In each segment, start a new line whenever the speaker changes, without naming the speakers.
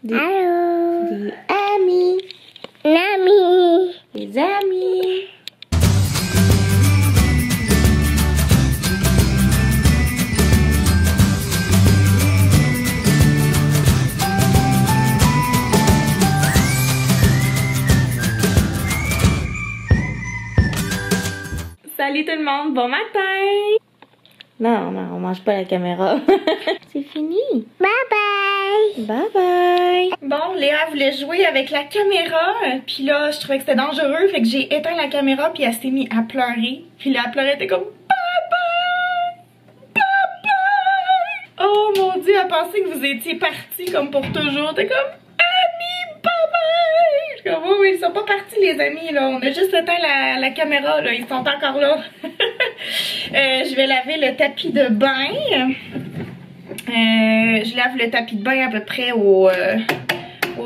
Allô.
Des amis.
Nami.
Des amis. Salut tout le monde, bon matin! Non, on mange pas la caméra. C'est fini.
Bye bye.
Bye bye. Bon, Léa voulait jouer avec la caméra, puis là, je trouvais que c'était dangereux, fait que j'ai éteint la caméra, puis elle s'est mise à pleurer. Puis là, elle pleurait, elle était comme bye bye, bye bye. Oh mon Dieu, elle pensait que vous étiez partis comme pour toujours. T'es comme amis, bye bye. Je suis comme oui, ils sont pas partis les amis là. On a juste éteint la caméra là, ils sont encore là. Je vais laver le tapis de bain. Je lave le tapis de bain à peu près aux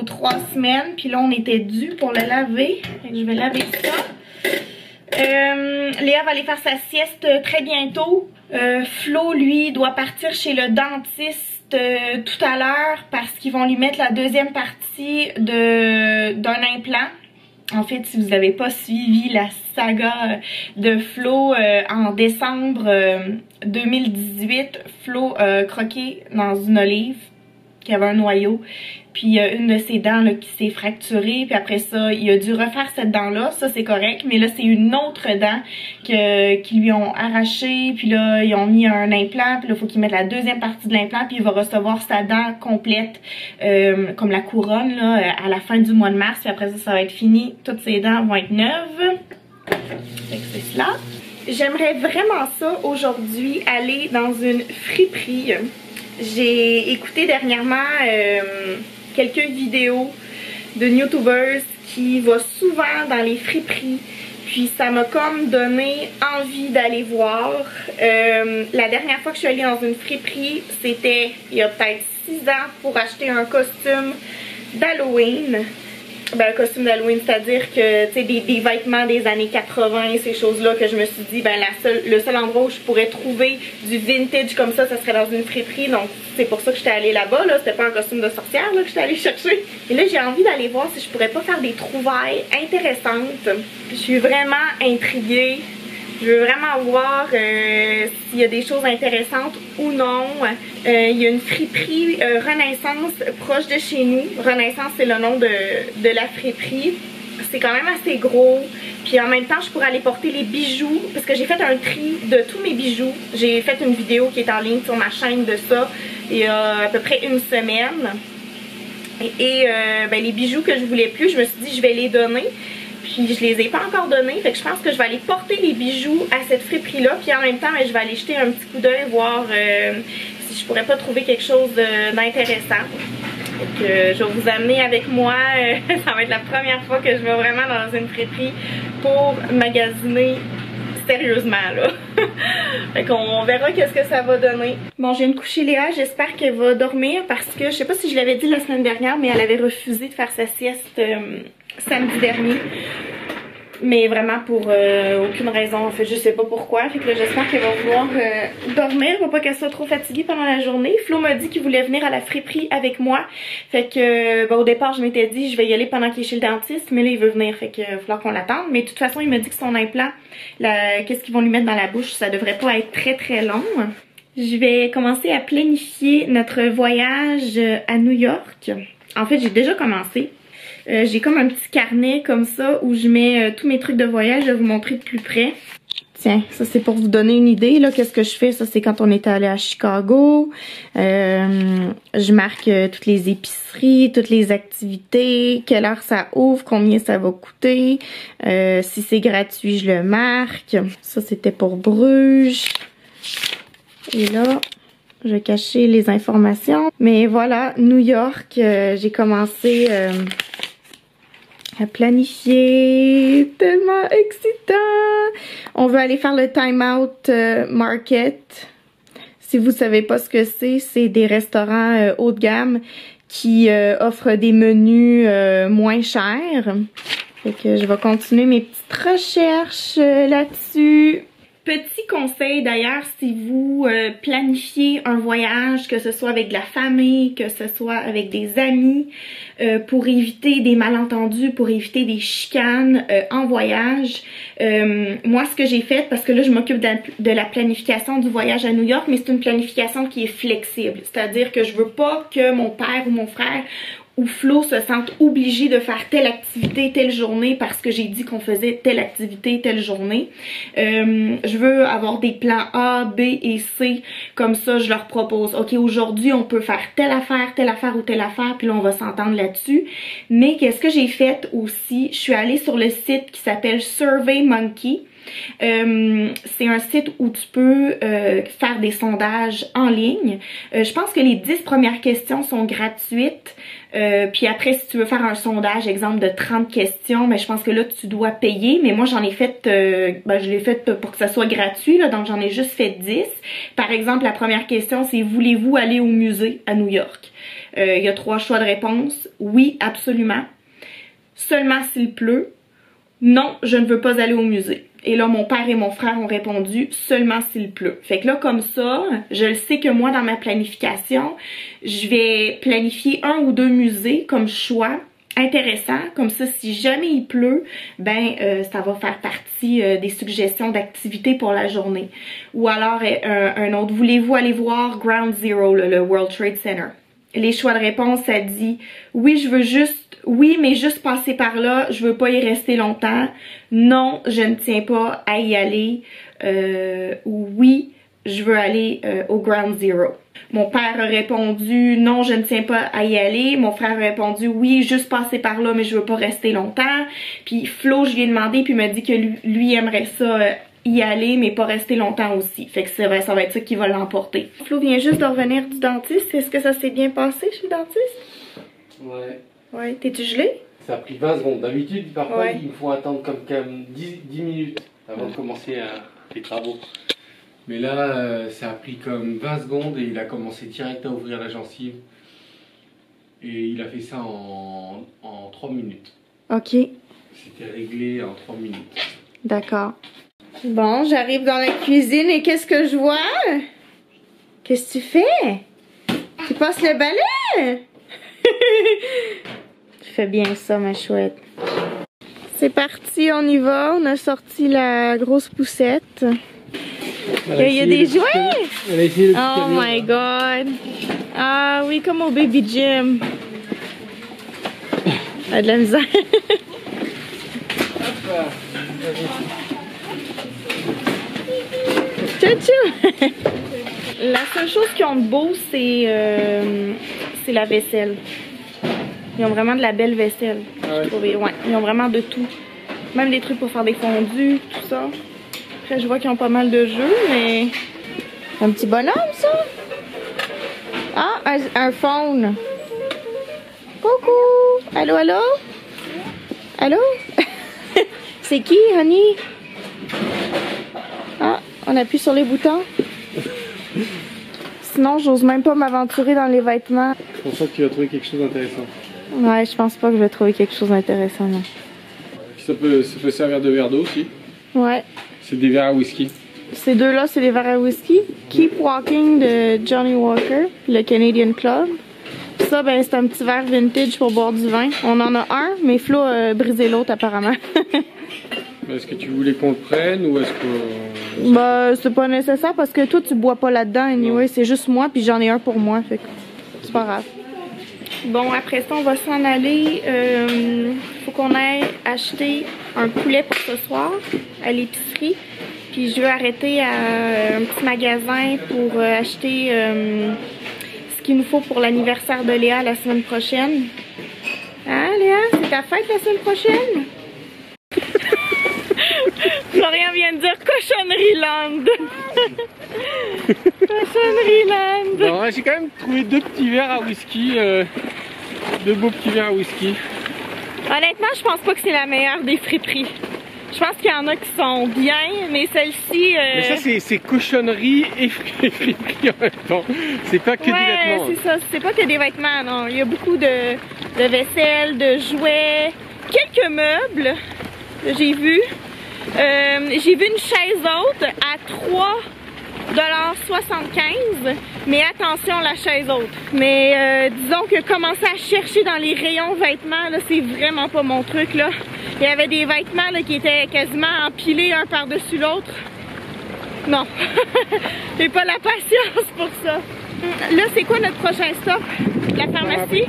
3 semaines. Puis là, on était dû pour le laver. Fait que je vais laver ça. Léa va aller faire sa sieste très bientôt. Flo, lui, doit partir chez le dentiste tout à l'heure parce qu'ils vont lui mettre la deuxième partie d'un implant. En fait, si vous n'avez pas suivi la saga de Flo, en décembre 2018, Flo a croqué dans une olive qui avait un noyau. Puis il y a une de ses dents là, qui s'est fracturée. Puis après ça, il a dû refaire cette dent-là. Ça, c'est correct. Mais là, c'est une autre dent qu'ils lui ont arrachée. Puis là, ils ont mis un implant. Puis là, il faut qu'il mette la deuxième partie de l'implant. Puis il va recevoir sa dent complète, comme la couronne, là, à la fin du mois de mars. Puis après ça, ça va être fini. Toutes ses dents vont être neuves. Fait que c'est cela. J'aimerais vraiment ça aujourd'hui, aller dans une friperie. J'ai écouté dernièrement quelques vidéos de youtubers qui vont souvent dans les friperies. Puis ça m'a comme donné envie d'aller voir. La dernière fois que je suis allée dans une friperie, c'était il y a peut-être 6 ans pour acheter un costume d'Halloween. Ben, un costume d'Halloween, c'est-à-dire que, tu sais, des vêtements des années 80, ces choses-là, que je me suis dit, ben, le seul endroit où je pourrais trouver du vintage comme ça serait dans une friperie. Donc, c'est pour ça que j'étais allée là-bas, là. C'était pas un costume de sorcière, là, que j'étais allée chercher. Et là, j'ai envie d'aller voir si je pourrais pas faire des trouvailles intéressantes. Je suis vraiment intriguée. Je veux vraiment voir s'il y a des choses intéressantes ou non. Il y a une friperie Renaissance proche de chez nous. Renaissance, c'est le nom de la friperie. C'est quand même assez gros. Puis en même temps, je pourrais aller porter les bijoux. Parce que j'ai fait un tri de tous mes bijoux. J'ai fait une vidéo qui est en ligne sur ma chaîne de ça il y a à peu près une semaine. Et ben, les bijoux que je voulais plus, je me suis dit je vais les donner. Puis je les ai pas encore donnés, fait que je pense que je vais aller porter les bijoux à cette friperie-là. Puis en même temps, je vais aller jeter un petit coup d'œil, voir si je pourrais pas trouver quelque chose d'intéressant. Donc je vais vous amener avec moi. Ça va être la première fois que je vais vraiment dans une friperie pour magasiner sérieusement là. Fait qu'on verra qu'est-ce que ça va donner. Bon, je viens de coucher Léa, j'espère qu'elle va dormir parce que je sais pas si je l'avais dit la semaine dernière, mais elle avait refusé de faire sa sieste samedi dernier. Mais vraiment pour aucune raison, en fait, je sais pas pourquoi. Fait que là, j'espère qu'elle va vouloir dormir pour pas qu'elle soit trop fatiguée pendant la journée. Flo m'a dit qu'il voulait venir à la friperie avec moi. Fait que au départ, je m'étais dit je vais y aller pendant qu'il est chez le dentiste, mais là il veut venir, fait que il va falloir qu'on l'attende. Mais de toute façon, il m'a dit que son implant, qu'est-ce qu'ils vont lui mettre dans la bouche, ça devrait pas être très très long. Je vais commencer à planifier notre voyage à New York. En fait, j'ai déjà commencé. J'ai comme un petit carnet comme ça où je mets tous mes trucs de voyage. Je vais vous montrer de plus près. Tiens, ça c'est pour vous donner une idée là. Qu'est-ce que je fais? Ça c'est quand on était allé à Chicago. Je marque toutes les épiceries, toutes les activités, quelle heure ça ouvre, combien ça va coûter. Si c'est gratuit, je le marque. Ça c'était pour Bruges. Et là, je vais cacher les informations. Mais voilà, New York, j'ai commencé à planifier. Tellement excitant! On veut aller faire le Time Out Market. Si vous savez pas ce que c'est des restaurants haut de gamme qui offrent des menus moins chers. Fait que je vais continuer mes petites recherches là-dessus. Petit conseil d'ailleurs, si vous planifiez un voyage, que ce soit avec de la famille, que ce soit avec des amis, pour éviter des malentendus, pour éviter des chicanes en voyage, moi ce que j'ai fait, parce que là je m'occupe de la planification du voyage à New York, mais c'est une planification qui est flexible, c'est-à-dire que je veux pas que mon père ou mon frère ou Flo se sentent obligés de faire telle activité telle journée parce que j'ai dit qu'on faisait telle activité telle journée. Je veux avoir des plans A, B et C, comme ça je leur propose, ok, aujourd'hui on peut faire telle affaire ou telle affaire, puis là on va s'entendre là-dessus. Mais qu'est-ce que j'ai fait aussi, je suis allée sur le site qui s'appelle SurveyMonkey. C'est un site où tu peux faire des sondages en ligne. Je pense que les 10 premières questions sont gratuites. Puis après, si tu veux faire un sondage, exemple de 30 questions, mais je pense que là, tu dois payer. Mais moi, j'en ai fait, je l'ai fait pour que ça soit gratuit, là, donc j'en ai juste fait 10. Par exemple, la première question, c'est « Voulez-vous aller au musée à New York? » Il y a 3 choix de réponse. Oui, absolument. Seulement s'il pleut. Non, je ne veux pas aller au musée. Et là, mon père et mon frère ont répondu seulement s'il pleut. Fait que là, comme ça, je le sais que moi, dans ma planification, je vais planifier 1 ou 2 musées comme choix intéressant. Comme ça, si jamais il pleut, ben ça va faire partie des suggestions d'activités pour la journée. Ou alors, un autre, voulez-vous aller voir Ground Zero, le World Trade Center? Les choix de réponse, ça dit oui, mais juste passer par là, je veux pas y rester longtemps. Non, je ne tiens pas à y aller. Oui, je veux aller au Ground Zero. Mon père a répondu non, je ne tiens pas à y aller. Mon frère a répondu oui, juste passer par là, mais je veux pas rester longtemps. Puis Flo, je lui ai demandé, puis il m'a dit que lui aimerait ça y aller, mais pas rester longtemps aussi. Fait que ça va être ça qui va l'emporter. Flo vient juste de revenir du dentiste. Est-ce que ça s'est bien passé chez le dentiste?
Ouais.
Ouais. T'es-tu gelé?
Ça a pris 20 secondes. D'habitude, parfois,
Ouais.
il faut attendre comme 10 minutes avant de commencer les travaux. Mais là, ça a pris comme 20 secondes et il a commencé direct à ouvrir la gencive. Et il a fait ça en 3 minutes.
Ok.
C'était réglé en 3 minutes.
D'accord. Bon, j'arrive dans la cuisine et qu'est-ce que je vois? Qu'est-ce que tu fais? Tu passes le balai? Tu fais bien ça, ma chouette. C'est parti, on y va. On a sorti la grosse poussette. Il y a des jouets?
Elle a essayé le petit
Oh
camion,
my
là.
god. Ah oui, comme au baby gym. Elle a de la misère. Tchou-tchou! La seule chose qu'ils ont de beau, c'est la vaisselle. Ils ont vraiment de la belle vaisselle.
Ah ouais.
Trouvé. Ouais, ils ont vraiment de tout. Même des trucs pour faire des fondus, tout ça. Après, je vois qu'ils ont pas mal de jeux, mais... Un petit bonhomme, ça? Ah, un phone. Coucou! Allô, allô? Allô? C'est qui, honey? Ah, on appuie sur les boutons. Sinon, j'ose même pas m'aventurer dans les vêtements.
Je pense que tu vas trouver quelque chose d'intéressant.
Ouais, je pense pas que je vais trouver quelque chose d'intéressant, non.
Ça peut servir de verre d'eau aussi.
Ouais.
C'est des verres à whisky.
Ces deux-là, c'est des verres à whisky. Keep Walking de Johnny Walker, le Canadian Club. Ça, ben, c'est un petit verre vintage pour boire du vin. On en a un, mais Flo a brisé l'autre apparemment.
Est-ce que tu voulais qu'on le prenne ou est-ce que...
Bah, c'est pas nécessaire parce que toi, tu bois pas là-dedans, anyway. C'est juste moi, puis j'en ai un pour moi, fait que c'est pas grave. Bon, après ça, on va s'en aller. Faut qu'on aille acheter un poulet pour ce soir à l'épicerie. Puis je veux arrêter à un petit magasin pour acheter ce qu'il nous faut pour l'anniversaire de Léa la semaine prochaine. Hein, Léa? C'est ta fête la semaine prochaine? Florian vient de dire cochonnerie land. Cochonnerie land.
Non, j'ai quand même trouvé 2 petits verres à whisky. 2 beaux petits verres à whisky.
Honnêtement, je pense pas que c'est la meilleure des friperies. Je pense qu'il y en a qui sont bien, mais celle-ci...
Mais ça, c'est cochonnerie et friperie en même temps. C'est pas que des vêtements.
Ouais, c'est ça. C'est pas que des vêtements, non. Il y a beaucoup de vaisselle, de jouets, quelques meubles que j'ai vus. J'ai vu une chaise haute à 3,75 $, mais attention la chaise haute. Mais disons que commencer à chercher dans les rayons vêtements, là, c'est vraiment pas mon truc là. Il y avait des vêtements là, qui étaient quasiment empilés un par-dessus l'autre. Non, j'ai pas la patience pour ça. Là, c'est quoi notre prochain stop? La pharmacie?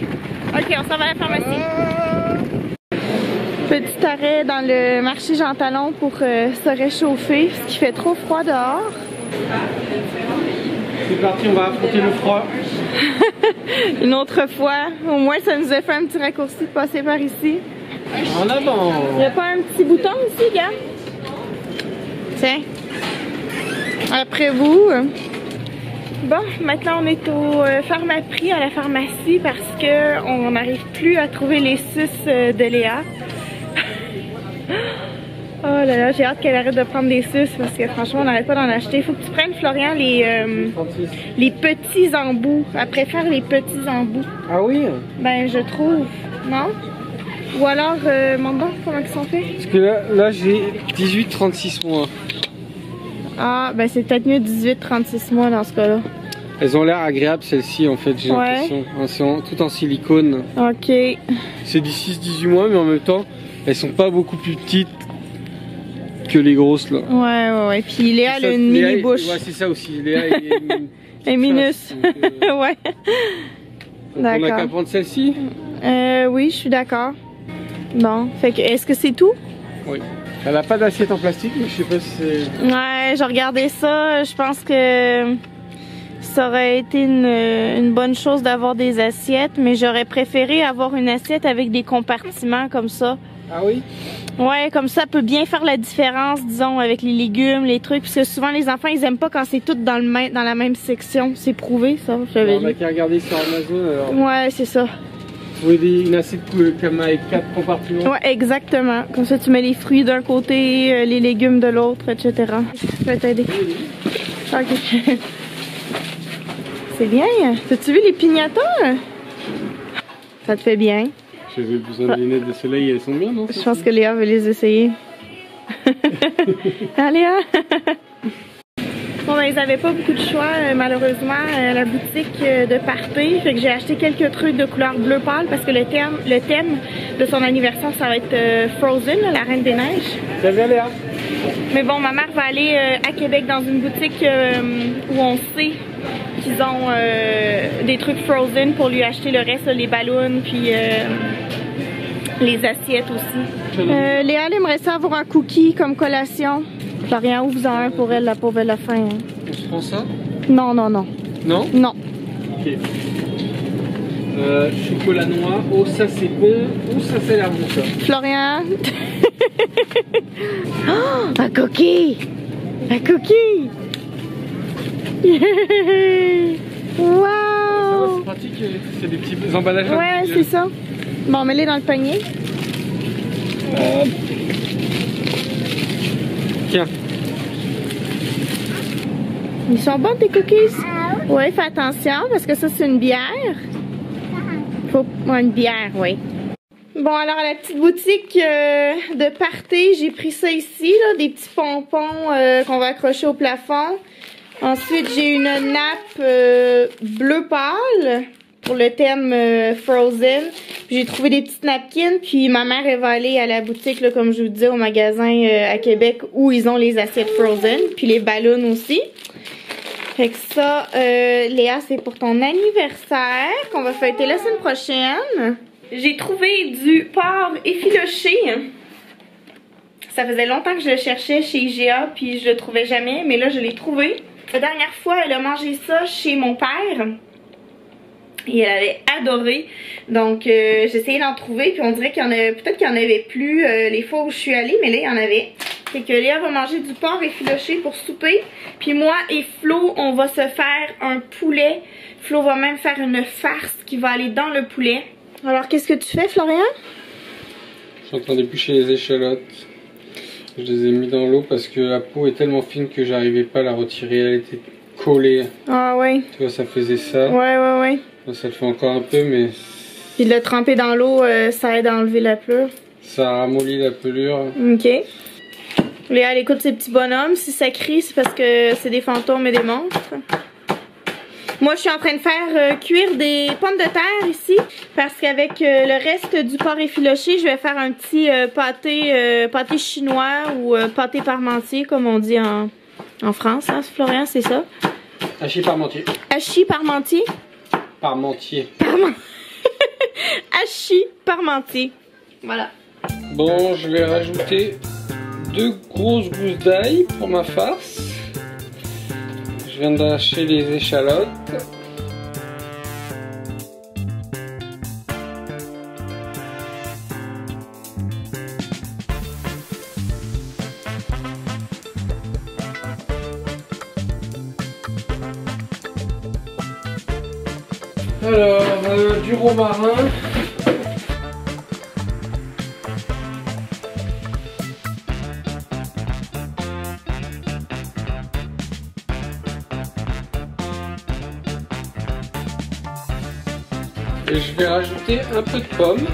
Ok, on s'en va à la pharmacie. Petit arrêt dans le marché Jean Talon pour se réchauffer, parce qu'il fait trop froid dehors.
C'est parti, on va affronter le froid.
Une autre fois, au moins ça nous a fait un petit raccourci de passer par ici.
En avant.
Il n'y a pas un petit bouton ici, gars? Tiens. Après vous. Bon, maintenant on est au Pharmaprix à la pharmacie parce que on n'arrive plus à trouver les suces de Léa. Oh là là, j'ai hâte qu'elle arrête de prendre des suces parce que franchement on n'arrête pas d'en acheter. Il faut que tu prennes, Florian, les petits embouts. Elle préfère les petits embouts.
Ah oui?
Ben je trouve, non? Ou alors, mon bon, comment ils sont faits?
Parce que là j'ai 18-36 mois.
Ah, ben c'est peut-être mieux 18-36 mois dans ce cas-là.
Elles ont l'air agréables celles-ci en fait, j'ai l'impression. C'est tout en silicone.
Ok.
C'est du 6-18 mois mais en même temps, elles sont pas beaucoup plus petites que les grosses là.
Ouais. Puis Léa a une mini bouche.
Ouais, c'est ça aussi. Léa
est minus. Ouais. D'accord.
On a qu'à prendre celle-ci?
Oui, je suis d'accord. Bon, fait que est-ce que c'est tout?
Oui. Elle a pas d'assiette en plastique, mais je sais pas si c'est...
Ouais, j'ai regardé ça. Je pense que ça aurait été une bonne chose d'avoir des assiettes, mais j'aurais préféré avoir une assiette avec des compartiments comme ça.
Ah oui?
Ouais, comme ça peut bien faire la différence, disons, avec les légumes, les trucs, parce que souvent les enfants ils aiment pas quand c'est tout dans la même section. C'est prouvé ça, j'avais
On a qu'à regarder sur Amazon alors.
Ouais, c'est ça.
Trouver une assiette comme avec 4 compartiments.
Ouais, exactement. Comme ça tu mets les fruits d'un côté, les légumes de l'autre, etc. Je vais t'aider. Ok. C'est bien. T'as-tu vu les piñatas? Ça te fait bien.
J'avais besoin de lunettes de soleil, elles sont bien, non?
Je pense que Léa veut les essayer. Allez, hein? Bon, ben, ils n'avaient pas beaucoup de choix, malheureusement, à la boutique de party. Fait que j'ai acheté quelques trucs de couleur bleu pâle parce que le thème de son anniversaire, ça va être Frozen, la Reine des Neiges.
Ça vient, Léa?
Mais bon, ma mère va aller à Québec dans une boutique où on sait qu'ils ont des trucs Frozen pour lui acheter le reste, les ballons, puis les assiettes aussi. Léa, elle aimerait ça avoir un cookie comme collation. Florian, ouvre-en un pour elle, la pauvre, elle a faim. Hein.
On se prend ça?
Non, non, non.
Non?
Non.
Ok. Chocolat noir. Oh, ça c'est bon. Oh, ça a l'air bon ça.
Florian. Oh, un cookie! Un cookie! Wow!
C'est pratique, c'est des petits emballages.
Ouais, c'est ça. Bon, mets-les dans le panier.
Tiens.
Ils sont bons tes cookies? Ouais, fais attention parce que ça c'est une bière. Faut une bière, oui. Bon, alors à la petite boutique de party, j'ai pris ça ici, là, des petits pompons qu'on va accrocher au plafond. Ensuite, j'ai une nappe bleu pâle pour le thème Frozen. J'ai trouvé des petites napkins, puis ma mère elle va aller à la boutique, là, comme je vous disais, au magasin à Québec où ils ont les assiettes Frozen, puis les ballons aussi. Fait que ça, Léa, c'est pour ton anniversaire qu'on va fêter la semaine prochaine. J'ai trouvé du porc effiloché. Ça faisait longtemps que je le cherchais chez IGA, puis je le trouvais jamais, mais là je l'ai trouvé. La dernière fois, elle a mangé ça chez mon père. Et elle avait adoré. Donc j'ai essayé d'en trouver. Puis on dirait qu'il y en avait. Peut-être qu'il n'y en avait plus les fois où je suis allée. Mais là il y en avait. Fait que Léa va manger du porc effiloché pour souper. Puis moi et Flo, on va se faire un poulet. Flo va même faire une farce qui va aller dans le poulet. Alors qu'est-ce que tu fais, Florian?
Je suis en train d'éplucher les échalotes. Je les ai mis dans l'eau parce que la peau est tellement fine que j'arrivais pas à la retirer. Elle était collée.
Ah ouais.
Tu vois, ça faisait ça.
Ouais.
Là, ça le fait encore un peu, mais...
Puis de le tremper dans l'eau, ça aide à enlever la pelure.
Ça ramollit la pelure.
Ok. Léa, elle écoute ses petits bonhommes. Si ça crie, c'est parce que c'est des fantômes et des monstres. Moi, je suis en train de faire cuire des pommes de terre ici. Parce qu'avec le reste du porc effiloché, je vais faire un petit pâté chinois ou pâté parmentier, comme on dit en France. Hein, Florian, c'est ça?
Hachis parmentier.
Hachis parmentier?
Parmentier.
Hachis parmentier. Voilà.
Bon, je vais rajouter 2 grosses gousses d'ail pour ma farce. Je viens d'acheter les échalotes. Alors, du romarin. Et je vais rajouter un peu de pomme.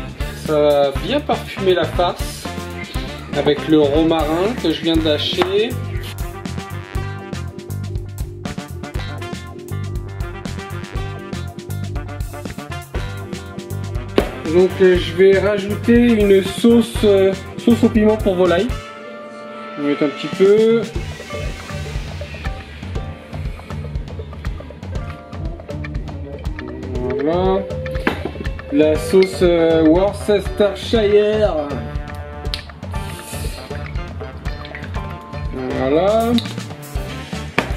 Ça va bien parfumer la farce avec le romarin que je viens d'acheter. Donc je vais rajouter une sauce au piment pour volaille. Je vais mettre un petit peu. Voilà. La sauce Worcestershire. Voilà.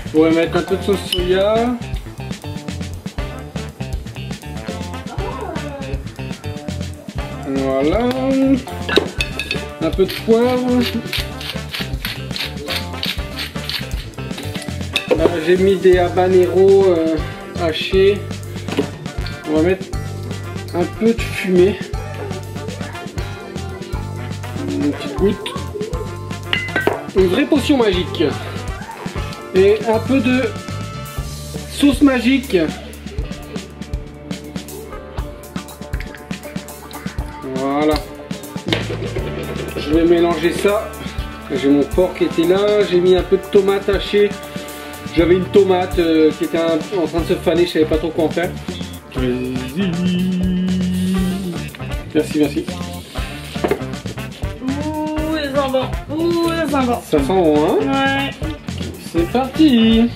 Je pourrais mettre un peu de sauce soya. Voilà. Un peu de poivre. J'ai mis des habaneros hachés. On va mettre un peu de fumée. Une petite goutte. Une vraie potion magique. Et un peu de sauce magique. Voilà. Je vais mélanger ça. J'ai mon porc qui était là. J'ai mis un peu de tomate hachée. J'avais une tomate qui était en train de se faner. Je savais pas trop quoi en faire. Merci, merci.
Ouh, ils sont bons. Ouh, ils sont bons.
Ça sent bon, hein?
Ouais.
C'est parti.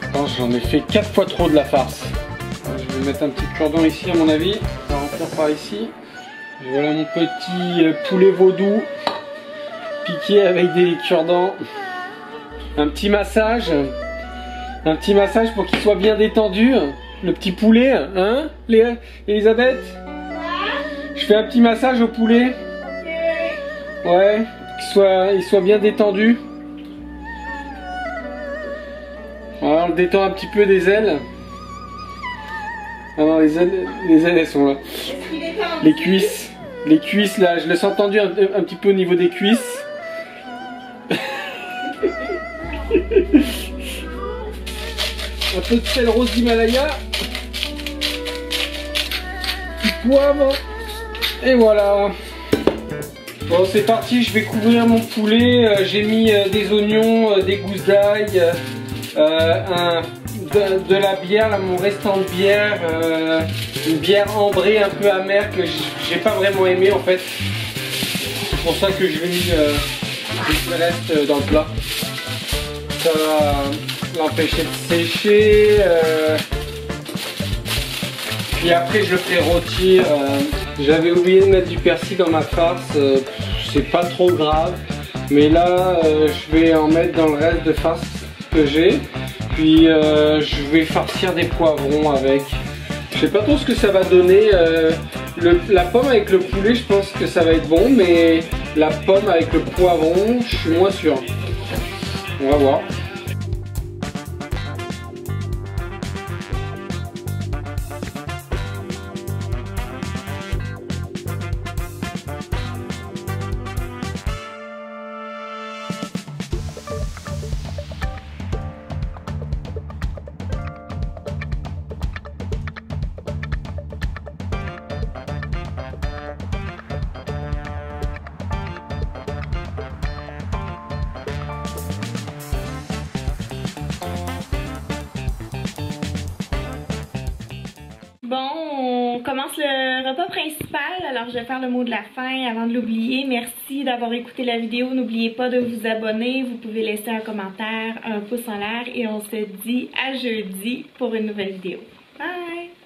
Je pense que j'en ai fait 4 fois trop de la farce. Je vais mettre un petit cure-dent ici à mon avis. On va remplir par ici. Et voilà mon petit poulet vaudou piqué avec des cure-dents. Un petit massage pour qu'il soit bien détendu. Le petit poulet, hein, Elisabeth? Je fais un petit massage au poulet. Ouais, qu'il soit bien détendu. Voilà, on le détend un petit peu des ailes. Ah non, les ailes elles sont là. Les cuisses là, je laisse entendu un petit peu au niveau des cuisses. Un peu de sel rose d'Himalaya. Du poivre. Et voilà. Bon, c'est parti, je vais couvrir mon poulet. J'ai mis des oignons, des gousses d'ail, de la bière, là, mon restant de bière, une bière ambrée un peu amère que j'ai pas vraiment aimé en fait. C'est pour ça que je l'ai mis le reste dans le plat. Ça va l'empêcher de sécher. Puis après je le ferai rôtir. J'avais oublié de mettre du persil dans ma farce. C'est pas trop grave. Mais là je vais en mettre dans le reste de farce que j'ai. Puis je vais farcir des poivrons avec. Je sais pas trop ce que ça va donner. La pomme avec le poulet, je pense que ça va être bon. Mais la pomme avec le poivron, je suis moins sûr. On va voir.
Bon, on commence le repas principal, alors je vais faire le mot de la fin avant de l'oublier. Merci d'avoir écouté la vidéo, n'oubliez pas de vous abonner, vous pouvez laisser un commentaire, un pouce en l'air et on se dit à jeudi pour une nouvelle vidéo. Bye!